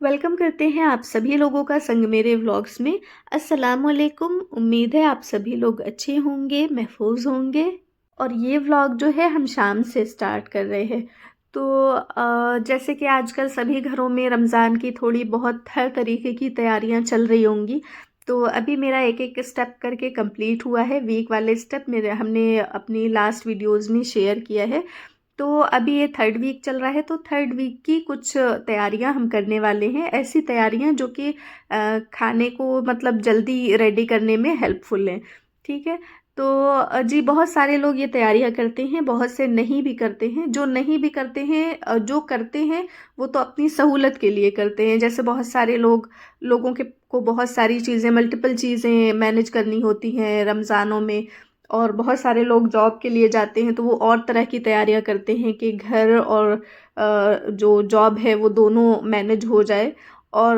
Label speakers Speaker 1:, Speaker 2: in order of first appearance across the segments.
Speaker 1: Welcome करते हैं आप सभी लोगों का संग मेरे व्लॉग्स में। अस्सलामुअलैकुम। उम्मीद है आप सभी लोग अच्छे होंगे, महफूज होंगे। और ये व्लॉग जो है हम शाम से स्टार्ट कर रहे हैं। तो जैसे कि आजकल सभी घरों में रमज़ान की थोड़ी बहुत हर तरीके की तैयारियां चल रही होंगी। तो अभी मेरा एक एक स्टेप करके कंप्लीट हुआ है। वीक वाले स्टेप मेरे हमने अपनी लास्ट वीडियोस में शेयर किया है। तो अभी ये थर्ड वीक चल रहा है, तो थर्ड वीक की कुछ तैयारियां हम करने वाले हैं। ऐसी तैयारियां जो कि खाने को मतलब जल्दी रेडी करने में हेल्पफुल हैं। ठीक है। तो जी बहुत सारे लोग ये तैयारियां करते हैं, बहुत से नहीं भी करते हैं। जो नहीं भी करते हैं, जो करते हैं वो तो अपनी सहूलत के लिए करते हैं। जैसे बहुत सारे लोगों के को बहुत सारी चीज़ें, मल्टीपल चीज़ें मैनेज करनी होती हैं रमज़ानों में। और बहुत सारे लोग जॉब के लिए जाते हैं, तो वो और तरह की तैयारियां करते हैं कि घर और जो जॉब है वो दोनों मैनेज हो जाए। और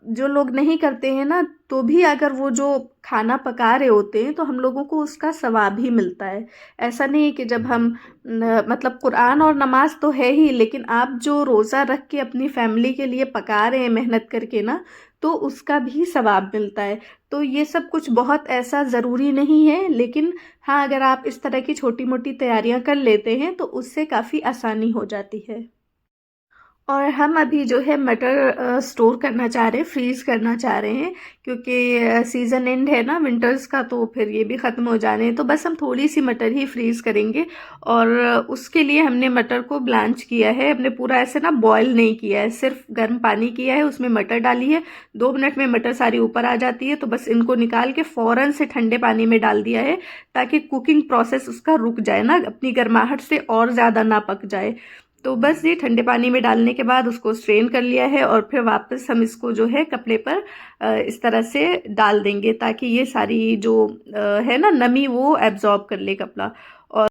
Speaker 1: जो लोग नहीं करते हैं ना, तो भी अगर वो जो खाना पका रहे होते हैं तो हम लोगों को उसका सवाब ही मिलता है। ऐसा नहीं है कि जब हम मतलब कुरान और नमाज तो है ही, लेकिन आप जो रोज़ा रख के अपनी फैमिली के लिए पका रहे हैं मेहनत करके ना, तो उसका भी सवाब मिलता है। तो ये सब कुछ बहुत ऐसा ज़रूरी नहीं है, लेकिन हाँ, अगर आप इस तरह की छोटी मोटी तैयारियां कर लेते हैं तो उससे काफ़ी आसानी हो जाती है। और हम अभी जो है मटर स्टोर करना चाह रहे हैं, फ्रीज़ करना चाह रहे हैं। क्योंकि सीज़न एंड है ना विंटर्स का, तो फिर ये भी ख़त्म हो जाने हैं, तो बस हम थोड़ी सी मटर ही फ्रीज़ करेंगे। और उसके लिए हमने मटर को ब्लांच किया है। हमने पूरा ऐसे ना बॉयल नहीं किया है, सिर्फ गर्म पानी किया है, उसमें मटर डाली है। 2 मिनट में मटर सारी ऊपर आ जाती है, तो बस इनको निकाल के फ़ौरन से ठंडे पानी में डाल दिया है, ताकि कुकिंग प्रोसेस उसका रुक जाए ना, अपनी गर्माहट से और ज़्यादा ना पक जाए। तो बस ये ठंडे पानी में डालने के बाद उसको स्ट्रेन कर लिया है, और फिर वापस हम इसको जो है कपड़े पर इस तरह से डाल देंगे, ताकि ये सारी जो है ना नमी, वो एब्जॉर्ब कर ले कपड़ा। और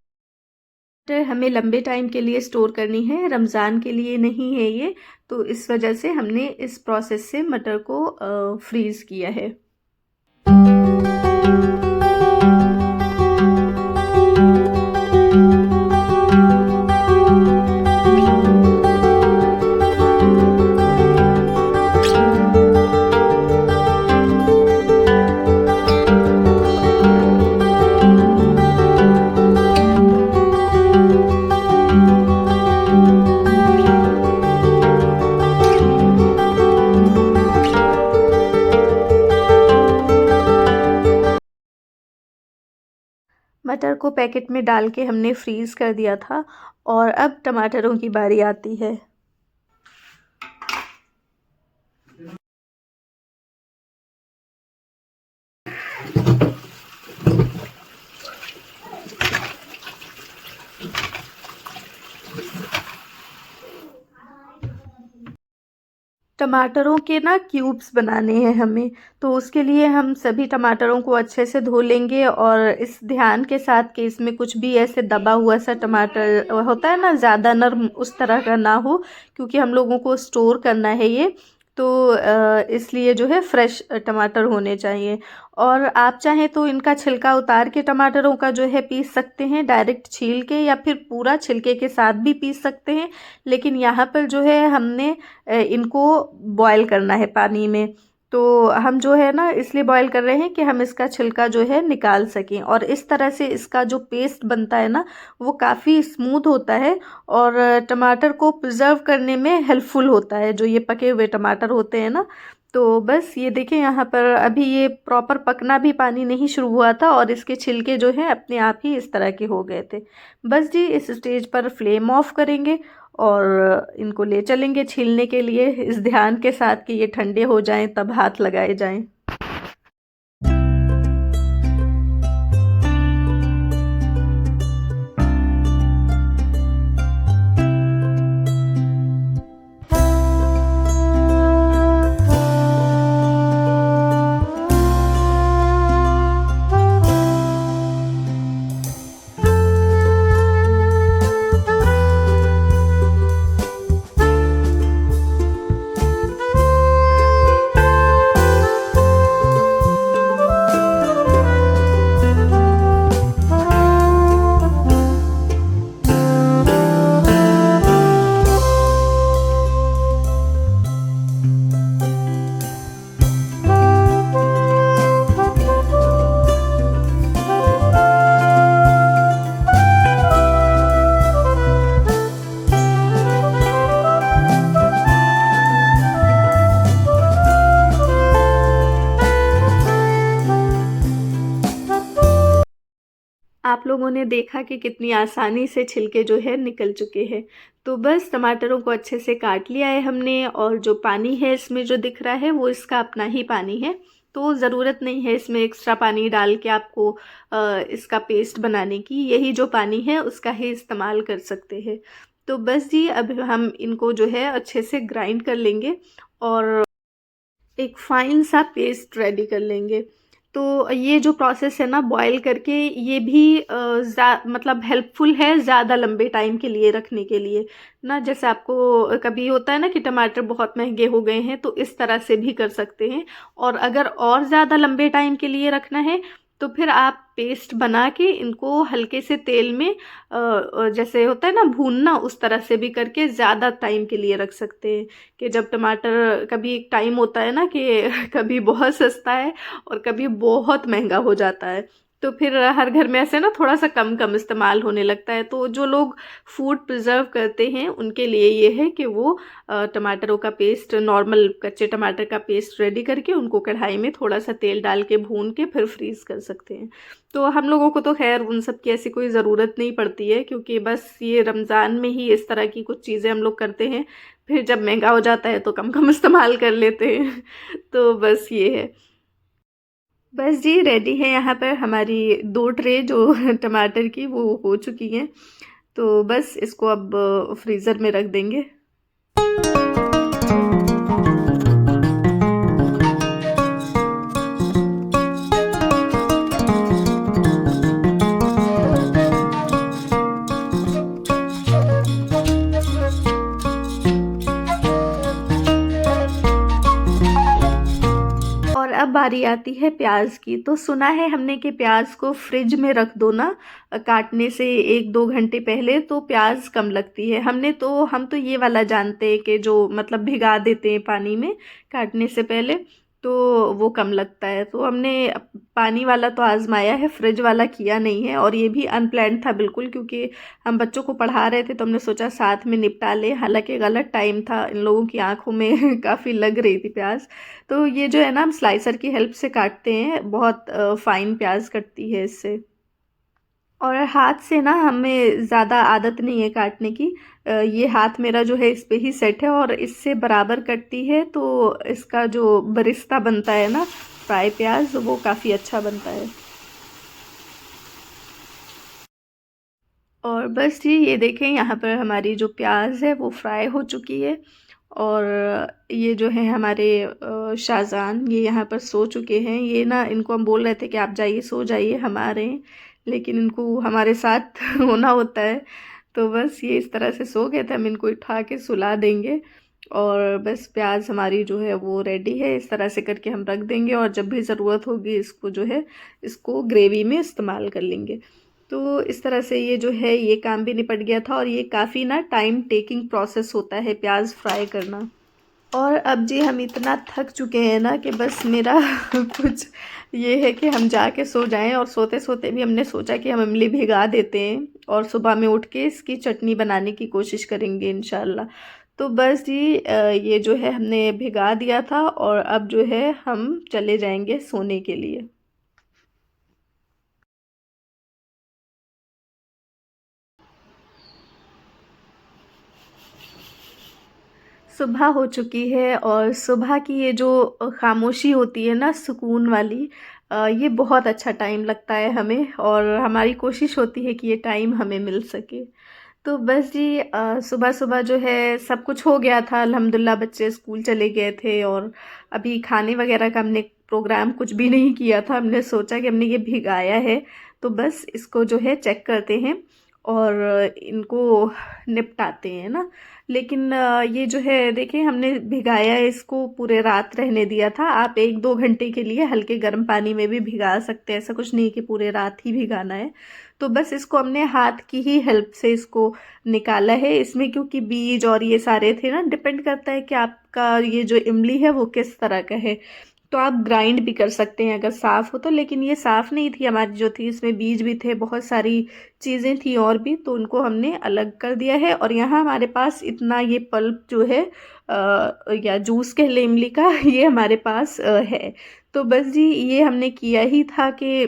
Speaker 1: हमें लंबे टाइम के लिए स्टोर करनी है, रमज़ान के लिए नहीं है ये। तो इस वजह से हमने इस प्रोसेस से मटर को फ्रीज़ किया है। मटर को पैकेट में डाल के हमने फ्रीज़ कर दिया था। और अब टमाटरों की बारी आती है। टमाटरों के ना क्यूब्स बनाने हैं हमें। तो उसके लिए हम सभी टमाटरों को अच्छे से धो लेंगे, और इस ध्यान के साथ कि इसमें कुछ भी ऐसे दबा हुआ सा टमाटर होता है ना, ज़्यादा नर्म उस तरह का ना हो, क्योंकि हम लोगों को स्टोर करना है ये। तो इसलिए जो है फ्रेश टमाटर होने चाहिए। और आप चाहें तो इनका छिलका उतार के टमाटरों का जो है पीस सकते हैं, डायरेक्ट छील के, या फिर पूरा छिलके के साथ भी पीस सकते हैं। लेकिन यहाँ पर जो है हमने इनको बॉयल करना है पानी में। तो हम जो है ना इसलिए बॉयल कर रहे हैं कि हम इसका छिलका जो है निकाल सकें, और इस तरह से इसका जो पेस्ट बनता है ना, वो काफ़ी स्मूथ होता है। और टमाटर को प्रिजर्व करने में हेल्पफुल होता है, जो ये पके हुए टमाटर होते हैं ना। तो बस ये देखें, यहाँ पर अभी ये प्रॉपर पकना भी पानी नहीं शुरू हुआ था, और इसके छिलके जो हैं अपने आप ही इस तरह के हो गए थे। बस जी इस स्टेज पर फ्लेम ऑफ करेंगे, और इनको ले चलेंगे छीलने के लिए, इस ध्यान के साथ कि ये ठंडे हो जाएं तब हाथ लगाए जाएं। आप लोगों ने देखा कि कितनी आसानी से छिलके जो है निकल चुके हैं। तो बस टमाटरों को अच्छे से काट लिया है हमने, और जो पानी है इसमें जो दिख रहा है वो इसका अपना ही पानी है, तो ज़रूरत नहीं है इसमें एक्स्ट्रा पानी डाल के आपको इसका पेस्ट बनाने की। यही जो पानी है उसका ही इस्तेमाल कर सकते हैं। तो बस जी अब हम इनको जो है अच्छे से ग्राइंड कर लेंगे और एक फ़ाइन सा पेस्ट रेडी कर लेंगे। तो ये जो प्रोसेस है ना बॉयल करके, ये भी मतलब हेल्पफुल है ज़्यादा लंबे टाइम के लिए रखने के लिए ना। जैसे आपको कभी होता है ना कि टमाटर बहुत महंगे हो गए हैं, तो इस तरह से भी कर सकते हैं। और अगर और ज़्यादा लंबे टाइम के लिए रखना है तो फिर आप पेस्ट बना के इनको हल्के से तेल में जैसे होता है ना भूनना, उस तरह से भी करके ज़्यादा टाइम के लिए रख सकते हैं। कि जब टमाटर, कभी एक टाइम होता है ना कि कभी बहुत सस्ता है और कभी बहुत महंगा हो जाता है, तो फिर हर घर में ऐसे ना थोड़ा सा कम कम इस्तेमाल होने लगता है। तो जो लोग फूड प्रिजर्व करते हैं उनके लिए ये है कि वो टमाटरों का पेस्ट, नॉर्मल कच्चे टमाटर का पेस्ट रेडी करके उनको कढ़ाई में थोड़ा सा तेल डाल के भून के फिर फ्रीज़ कर सकते हैं। तो हम लोगों को तो खैर उन सब की ऐसी कोई ज़रूरत नहीं पड़ती है, क्योंकि बस ये रमज़ान में ही इस तरह की कुछ चीज़ें हम लोग करते हैं। फिर जब महंगा हो जाता है तो कम कम इस्तेमाल कर लेते हैं। तो बस ये है। बस जी रेडी है यहाँ पर हमारी 2 ट्रे जो टमाटर की वो हो चुकी हैं। तो बस इसको अब फ्रीज़र में रख देंगे। और अब बारी आती है प्याज की। तो सुना है हमने कि प्याज को फ्रिज में रख दो ना, काटने से 1-2 घंटे पहले, तो प्याज कम लगती है। हम तो ये वाला जानते हैं कि जो मतलब भिगा देते हैं पानी में काटने से पहले, तो वो कम लगता है। तो हमने पानी वाला तो आजमाया है, फ्रिज वाला किया नहीं है। और ये भी अनप्लान्ड था बिल्कुल, क्योंकि हम बच्चों को पढ़ा रहे थे तो हमने सोचा साथ में निपटा लें। हालांकि गलत टाइम था, इन लोगों की आंखों में काफ़ी लग रही थी प्याज। तो ये जो है ना हम स्लाइसर की हेल्प से काटते हैं, बहुत फाइन प्याज कटती है इससे। और हाथ से ना हमें ज़्यादा आदत नहीं है काटने की। ये हाथ मेरा जो है इस पे ही सेट है और इससे बराबर कटती है, तो इसका जो बरिस्ता बनता है ना फ्राई प्याज, वो काफ़ी अच्छा बनता है। और बस जी ये देखें यहाँ पर हमारी जो प्याज है वो फ्राई हो चुकी है। और ये जो है हमारे शाहज़ान, ये यहाँ पर सो चुके हैं। ये ना, इनको हम बोल रहे थे कि आप जाइए सो जाइए, हम आ रहे हैं, लेकिन इनको हमारे साथ होना होता है। तो बस ये इस तरह से सो गए थे, हम इनको उठा के सुला देंगे। और बस प्याज हमारी जो है वो रेडी है, इस तरह से करके हम रख देंगे और जब भी ज़रूरत होगी इसको जो है इसको ग्रेवी में इस्तेमाल कर लेंगे। तो इस तरह से ये जो है ये काम भी निपट गया था। और ये काफ़ी ना टाइम टेकिंग प्रोसेस होता है प्याज फ्राई करना। और अब जी हम इतना थक चुके हैं ना कि बस मेरा कुछ ये है कि हम जाके सो जाएं। और सोते सोते भी हमने सोचा कि हम इमली भिगा देते हैं और सुबह में उठ के इसकी चटनी बनाने की कोशिश करेंगे इंशाल्लाह। तो बस जी ये जो है हमने भिगा दिया था और अब जो है हम चले जाएंगे सोने के लिए। सुबह हो चुकी है और सुबह की ये जो खामोशी होती है ना सुकून वाली, ये बहुत अच्छा टाइम लगता है हमें। और हमारी कोशिश होती है कि ये टाइम हमें मिल सके। तो बस जी सुबह सुबह जो है सब कुछ हो गया था अल्हम्दुलिल्लाह, बच्चे स्कूल चले गए थे। और अभी खाने वगैरह का हमने प्रोग्राम कुछ भी नहीं किया था। हमने सोचा कि हमने ये भिगाया है तो बस इसको जो है चेक करते हैं और इनको निपटाते हैं ना। लेकिन ये जो है देखिए हमने भिगाया है, इसको पूरे रात रहने दिया था। आप 1-2 घंटे के लिए हल्के गर्म पानी में भी भिगा सकते हैं, ऐसा कुछ नहीं कि पूरे रात ही भिगाना है। तो बस इसको हमने हाथ की ही हेल्प से इसको निकाला है। इसमें क्योंकि बीज और ये सारे थे ना, डिपेंड करता है कि आपका ये जो इमली है वो किस तरह का है। तो आप ग्राइंड भी कर सकते हैं अगर साफ़ हो तो, लेकिन ये साफ़ नहीं थी हमारी जो थी, इसमें बीज भी थे, बहुत सारी चीज़ें थी और भी, तो उनको हमने अलग कर दिया है। और यहाँ हमारे पास इतना ये पल्प जो है या जूस कह लें इमली का ये हमारे पास है। तो बस जी ये हमने किया ही था कि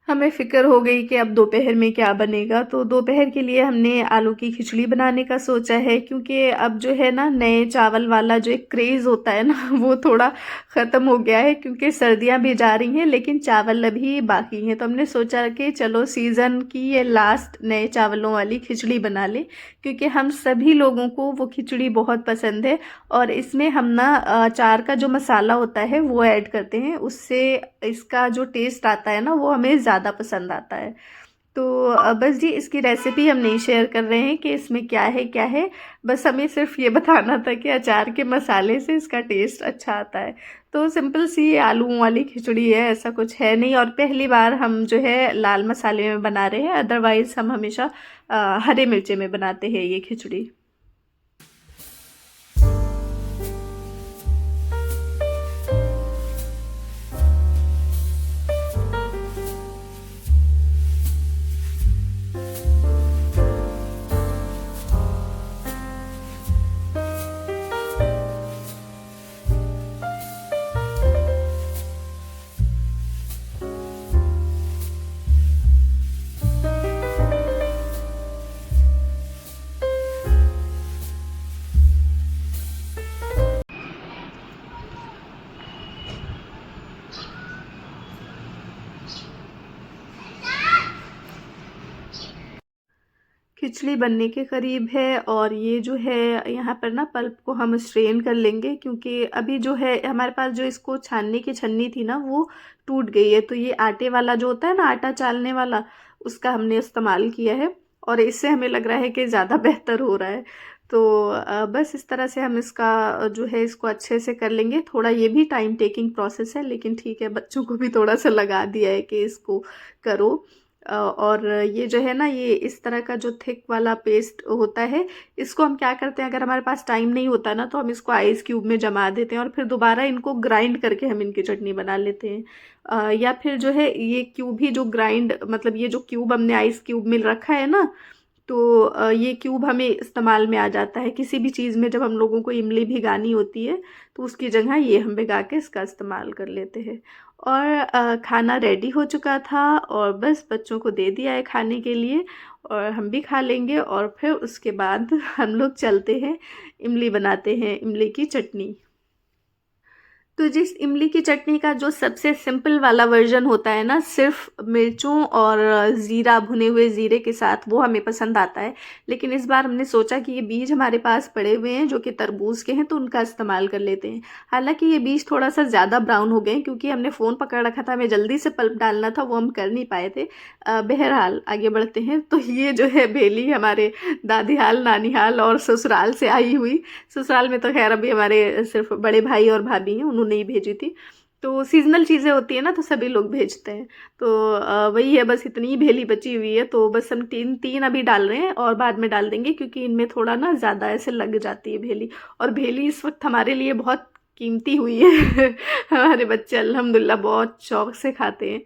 Speaker 1: हमें फ़िक्र हो गई कि अब दोपहर में क्या बनेगा, तो दोपहर के लिए हमने आलू की खिचड़ी बनाने का सोचा है, क्योंकि अब जो है ना नए चावल वाला जो एक क्रेज़ होता है ना वो थोड़ा ख़त्म हो गया है, क्योंकि सर्दियां भी जा रही हैं लेकिन चावल अभी बाकी हैं। तो हमने सोचा कि चलो सीज़न की ये लास्ट नए चावलों वाली खिचड़ी बना लें, क्योंकि हम सभी लोगों को वो खिचड़ी बहुत पसंद है। और इसमें हम ना अचार का जो मसाला होता है वो ऐड करते हैं, उससे इसका जो टेस्ट आता है ना वो हमें ज़्यादा पसंद आता है। तो बस जी इसकी रेसिपी हम नहीं शेयर कर रहे हैं कि इसमें क्या है क्या है, बस हमें सिर्फ ये बताना था कि अचार के मसाले से इसका टेस्ट अच्छा आता है। तो सिंपल सी ये आलूओं वाली खिचड़ी है, ऐसा कुछ है नहीं। और पहली बार हम जो है लाल मसाले में बना रहे हैं, अदरवाइज़ हम हमेशा हरे मिर्चे में बनाते हैं ये खिचड़ी। खिचड़ी बनने के करीब है, और ये जो है यहाँ पर ना पल्प को हम स्ट्रेन कर लेंगे, क्योंकि अभी जो है हमारे पास जो इसको छानने की छन्नी थी ना वो टूट गई है। तो ये आटे वाला जो होता है ना, आटा चालने वाला, उसका हमने इस्तेमाल किया है, और इससे हमें लग रहा है कि ज़्यादा बेहतर हो रहा है। तो बस इस तरह से हम इसका जो है इसको अच्छे से कर लेंगे। थोड़ा ये भी टाइम टेकिंग प्रोसेस है, लेकिन ठीक है, बच्चों को भी थोड़ा सा लगा दिया है कि इसको करो। और ये जो है ना, ये इस तरह का जो थिक वाला पेस्ट होता है, इसको हम क्या करते हैं, अगर हमारे पास टाइम नहीं होता ना तो हम इसको आइस क्यूब में जमा देते हैं और फिर दोबारा इनको ग्राइंड करके हम इनकी चटनी बना लेते हैं। या फिर जो है ये क्यूब ही जो ग्राइंड, मतलब ये जो क्यूब हमने आइस क्यूब में रखा है ना, तो ये क्यूब हमें इस्तेमाल में आ जाता है किसी भी चीज़ में। जब हम लोगों को इमली भिगानी होती है तो उसकी जगह ये हम भिगा के इसका इस्तेमाल कर लेते हैं। और खाना रेडी हो चुका था, और बस बच्चों को दे दिया है खाने के लिए, और हम भी खा लेंगे। और फिर उसके बाद हम लोग चलते हैं, इमली बनाते हैं, इमली की चटनी। तो जिस इमली की चटनी का जो सबसे सिंपल वाला वर्जन होता है ना, सिर्फ मिर्चों और ज़ीरा, भुने हुए ज़ीरे के साथ, वो हमें पसंद आता है। लेकिन इस बार हमने सोचा कि ये बीज हमारे पास पड़े हुए हैं जो कि तरबूज के हैं, तो उनका इस्तेमाल कर लेते हैं। हालांकि ये बीज थोड़ा सा ज़्यादा ब्राउन हो गए हैं, क्योंकि हमने फ़ोन पकड़ रखा था, हमें जल्दी से पल्प डालना था, वो हम कर नहीं पाए थे। बहरहाल आगे बढ़ते हैं। तो ये जो है बेली हमारे दादी हाल, नानी हाल और ससुराल से आई हुई। ससुराल में तो खैर अभी हमारे सिर्फ बड़े भाई और भाभी हैं, उन्होंने ही भेजी थी। तो सीजनल चीज़ें होती है ना, तो सभी लोग भेजते हैं। तो वही है, बस इतनी ही भेली बची हुई है। तो बस हम तीन तीन अभी डाल रहे हैं और बाद में डाल देंगे, क्योंकि इनमें थोड़ा ना ज़्यादा ऐसे लग जाती है भेली। और भेली इस वक्त हमारे लिए बहुत कीमती हुई है। हमारे बच्चे अल्हम्दुलिल्लाह बहुत शौक से खाते हैं।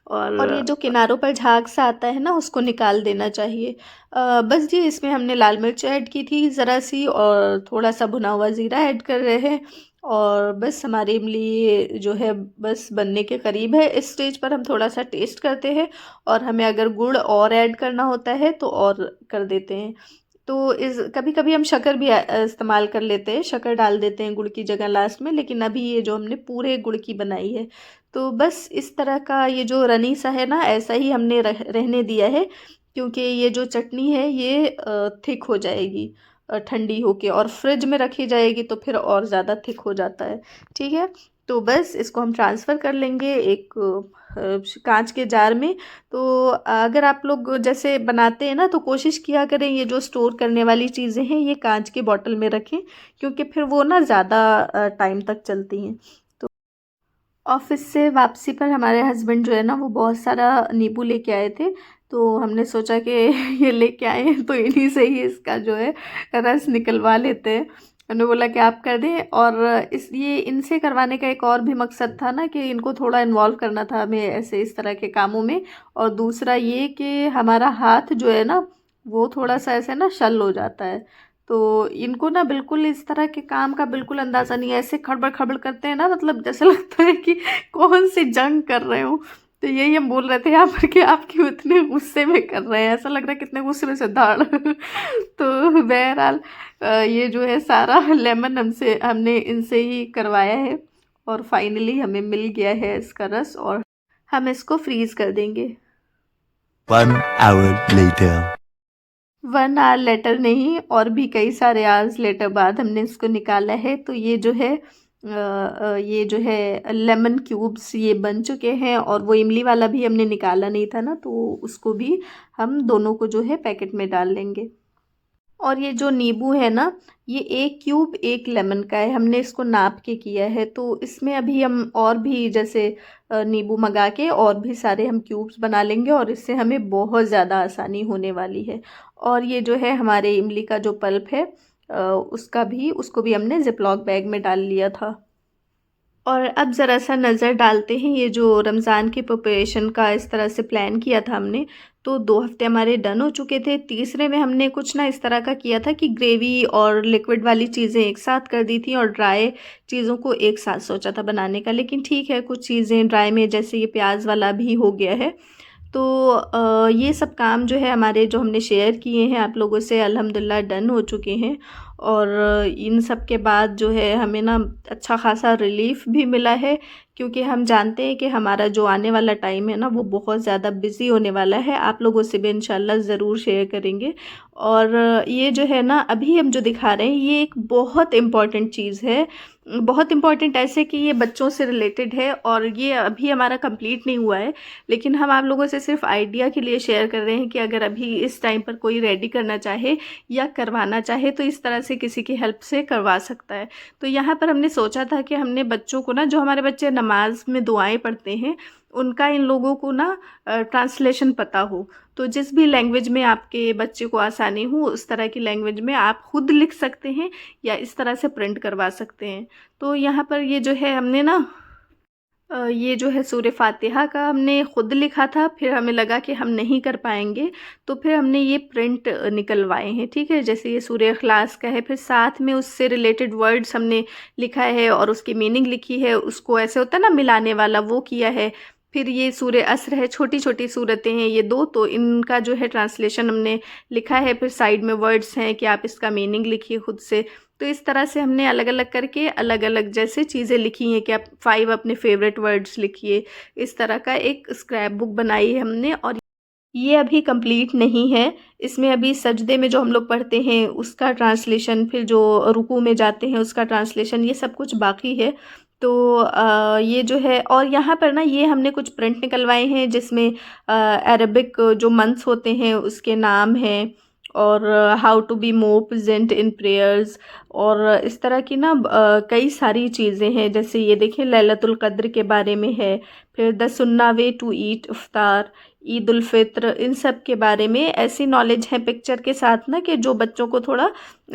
Speaker 1: और ये जो किनारों पर झाग सा आता है ना, उसको निकाल देना चाहिए। बस जी इसमें हमने लाल मिर्च ऐड की थी ज़रा सी, और थोड़ा सा भुना हुआ ज़ीरा ऐड कर रहे हैं। और बस हमारी इमली जो है बस बनने के करीब है। इस स्टेज पर हम थोड़ा सा टेस्ट करते हैं, और हमें अगर गुड़ और ऐड करना होता है तो और कर देते हैं। तो इस कभी कभी हम शक्कर भी इस्तेमाल कर लेते हैं, शक्कर डाल देते हैं गुड़ की जगह लास्ट में, लेकिन अभी ये जो हमने पूरे गुड़ की बनाई है। तो बस इस तरह का ये जो रनी सा है ना, ऐसा ही हमने रहने दिया है, क्योंकि ये जो चटनी है ये थिक हो जाएगी ठंडी होके, और फ्रिज में रखी जाएगी तो फिर और ज़्यादा थिक हो जाता है। ठीक है, तो बस इसको हम ट्रांसफ़र कर लेंगे एक कांच के जार में। तो अगर आप लोग जैसे बनाते हैं ना, तो कोशिश किया करें ये जो स्टोर करने वाली चीज़ें हैं ये कांच के बॉटल में रखें, क्योंकि फिर वो ना ज़्यादा टाइम तक चलती हैं। तो ऑफिस से वापसी पर हमारे हस्बैंड जो है ना, वो बहुत सारा नींबू लेके आए थे। तो हमने सोचा कि ये लेके आए हैं तो इन्हीं से ही इसका जो है रस निकलवा लेते हैं। उन्होंने बोला कि आप कर दें, और इस ये इनसे करवाने का एक और भी मकसद था ना, कि इनको थोड़ा इन्वॉल्व करना था हमें ऐसे इस तरह के कामों में। और दूसरा ये कि हमारा हाथ जो है ना, वो थोड़ा सा ऐसे ना शल हो जाता है। तो इनको ना बिल्कुल इस तरह के काम का बिल्कुल अंदाज़ा नहीं है, ऐसे खड़बड़ खड़बड़ करते हैं ना, मतलब जैसे लगता है कि कौन सी जंग कर रहे हो। तो यही हम बोल रहे थे यहाँ पर कि आप क्यों इतने गुस्से में कर रहे हैं, ऐसा लग रहा है कितने गुस्से में से दाढ़ तो बहरहाल ये जो है सारा लेमन हमने इनसे ही करवाया है और फाइनली हमें मिल गया है इसका रस और हम इसको फ्रीज कर देंगे।
Speaker 2: 1 hour later.
Speaker 1: 1 आवर लेटर नहीं और भी कई सारे आवर्स लेटर बाद हमने इसको निकाला है। तो ये जो है लेमन क्यूब्स ये बन चुके हैं और वो इमली वाला भी हमने निकाला नहीं था ना, तो उसको भी हम दोनों को जो है पैकेट में डाल लेंगे। और ये जो नींबू है ना, ये 1 क्यूब 1 लेमन का है, हमने इसको नाप के किया है। तो इसमें अभी हम और भी जैसे नींबू मंगा के और भी सारे हम क्यूब्स बना लेंगे और इससे हमें बहुत ज़्यादा आसानी होने वाली है। और ये जो है हमारे इमली का जो पल्प है उसको भी हमने ज़िपलॉक बैग में डाल लिया था। और अब ज़रा सा नज़र डालते हैं ये जो रमज़ान की प्रिपरेशन का इस तरह से प्लान किया था हमने, तो 2 हफ्ते हमारे डन हो चुके थे। तीसरे में हमने कुछ ना इस तरह का किया था कि ग्रेवी और लिक्विड वाली चीज़ें एक साथ कर दी थी और ड्राई चीज़ों को एक साथ सोचा था बनाने का, लेकिन ठीक है कुछ चीज़ें ड्राई में जैसे ये प्याज वाला भी हो गया है। तो ये सब काम जो है हमारे जो हमने शेयर किए हैं आप लोगों से अल्हम्दुलिल्लाह डन हो चुके हैं। और इन सब के बाद जो है हमें ना अच्छा खासा रिलीफ़ भी मिला है, क्योंकि हम जानते हैं कि हमारा जो आने वाला टाइम है ना वो बहुत ज़्यादा बिज़ी होने वाला है। आप लोगों से भी इंशाल्लाह ज़रूर शेयर करेंगे। और ये जो है ना अभी हम जो दिखा रहे हैं ये एक बहुत इम्पॉर्टेंट चीज़ है, बहुत इम्पॉर्टेंट ऐसे कि ये बच्चों से रिलेटेड है और ये अभी हमारा कंप्लीट नहीं हुआ है, लेकिन हम आप लोगों से सिर्फ आइडिया के लिए शेयर कर रहे हैं कि अगर अभी इस टाइम पर कोई रेडी करना चाहे या करवाना चाहे तो इस तरह से किसी की हेल्प से करवा सकता है। तो यहाँ पर हमने सोचा था कि हमने बच्चों को ना, जो हमारे बच्चे नमाज में दुआएं पढ़ते हैं उनका इन लोगों को ना ट्रांसलेशन पता हो, तो जिस भी लैंग्वेज में आपके बच्चे को आसानी हो उस तरह की लैंग्वेज में आप खुद लिख सकते हैं या इस तरह से प्रिंट करवा सकते हैं। तो यहाँ पर ये जो है हमने ना ये जो है सूरह फातिहा का हमने ख़ुद लिखा था, फिर हमें लगा कि हम नहीं कर पाएंगे तो फिर हमने ये प्रिंट निकलवाए हैं, ठीक है। जैसे ये सूरह इखलास का है, फिर साथ में उससे रिलेटेड वर्ड्स हमने लिखा है और उसकी मीनिंग लिखी है, उसको ऐसे होता है ना मिलाने वाला वो किया है। फिर ये सूरह असर है, छोटी छोटी सूरतें हैं ये 2, तो इनका जो है ट्रांसलेशन हमने लिखा है। फिर साइड में वर्ड्स हैं कि आप इसका मीनिंग लिखिए खुद से। तो इस तरह से हमने अलग अलग करके अलग अलग जैसे चीज़ें लिखी हैं कि आप 5 अपने फेवरेट वर्ड्स लिखिए, इस तरह का एक स्क्रैप बुक बनाई है हमने। और ये अभी कंप्लीट नहीं है, इसमें अभी सजदे में जो हम लोग पढ़ते हैं उसका ट्रांसलेशन, फिर जो रुकू में जाते हैं उसका ट्रांसलेशन, ये सब कुछ बाकी है। तो ये जो है, और यहाँ पर ना ये हमने कुछ प्रिंट निकलवाए हैं जिसमें अरबिक जो मंथ्स होते हैं उसके नाम हैं और how to be more present in prayers और इस तरह की ना कई सारी चीज़ें हैं। जैसे ये देखें लैलतुल कद्र के बारे में है, फिर द सुन्ना वे टू ईट इफ्तार, ईद उल फित्र, इन सब के बारे में ऐसी नॉलेज है पिक्चर के साथ ना कि जो बच्चों को थोड़ा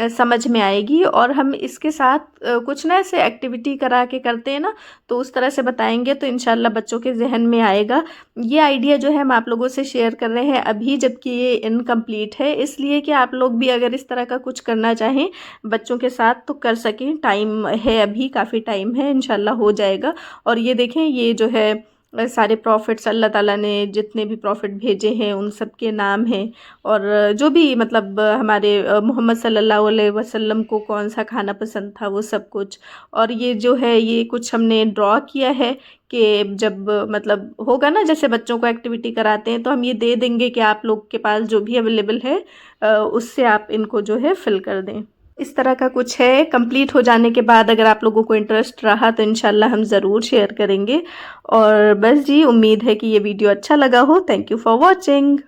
Speaker 1: समझ में आएगी। और हम इसके साथ कुछ ना ऐसे एक्टिविटी करा के करते हैं ना, तो उस तरह से बताएंगे तो इंशाल्लाह बच्चों के जहन में आएगा। ये आइडिया जो है हम आप लोगों से शेयर कर रहे हैं अभी, जबकि ये इनकम्प्लीट है, इसलिए कि आप लोग भी अगर इस तरह का कुछ करना चाहें बच्चों के साथ तो कर सकें। टाइम है, अभी काफ़ी टाइम है, इंशाल्लाह हो जाएगा। और ये देखें ये जो है सारे प्रॉफिट्स अल्लाह ताला ने जितने भी प्रॉफिट भेजे हैं उन सब के नाम हैं, और जो भी मतलब हमारे मोहम्मद सल्लल्लाहु अलैहि वसल्लम को कौन सा खाना पसंद था वो सब कुछ। और ये जो है ये कुछ हमने ड्रॉ किया है कि जब मतलब होगा ना जैसे बच्चों को एक्टिविटी कराते हैं तो हम ये दे देंगे कि आप लोग के पास जो भी अवेलेबल है उससे आप इनको जो है फिल कर दें। इस तरह का कुछ है। कंप्लीट हो जाने के बाद अगर आप लोगों को इंटरेस्ट रहा तो इंशाल्लाह हम ज़रूर शेयर करेंगे। और बस जी, उम्मीद है कि ये वीडियो अच्छा लगा हो। Thank you for watching.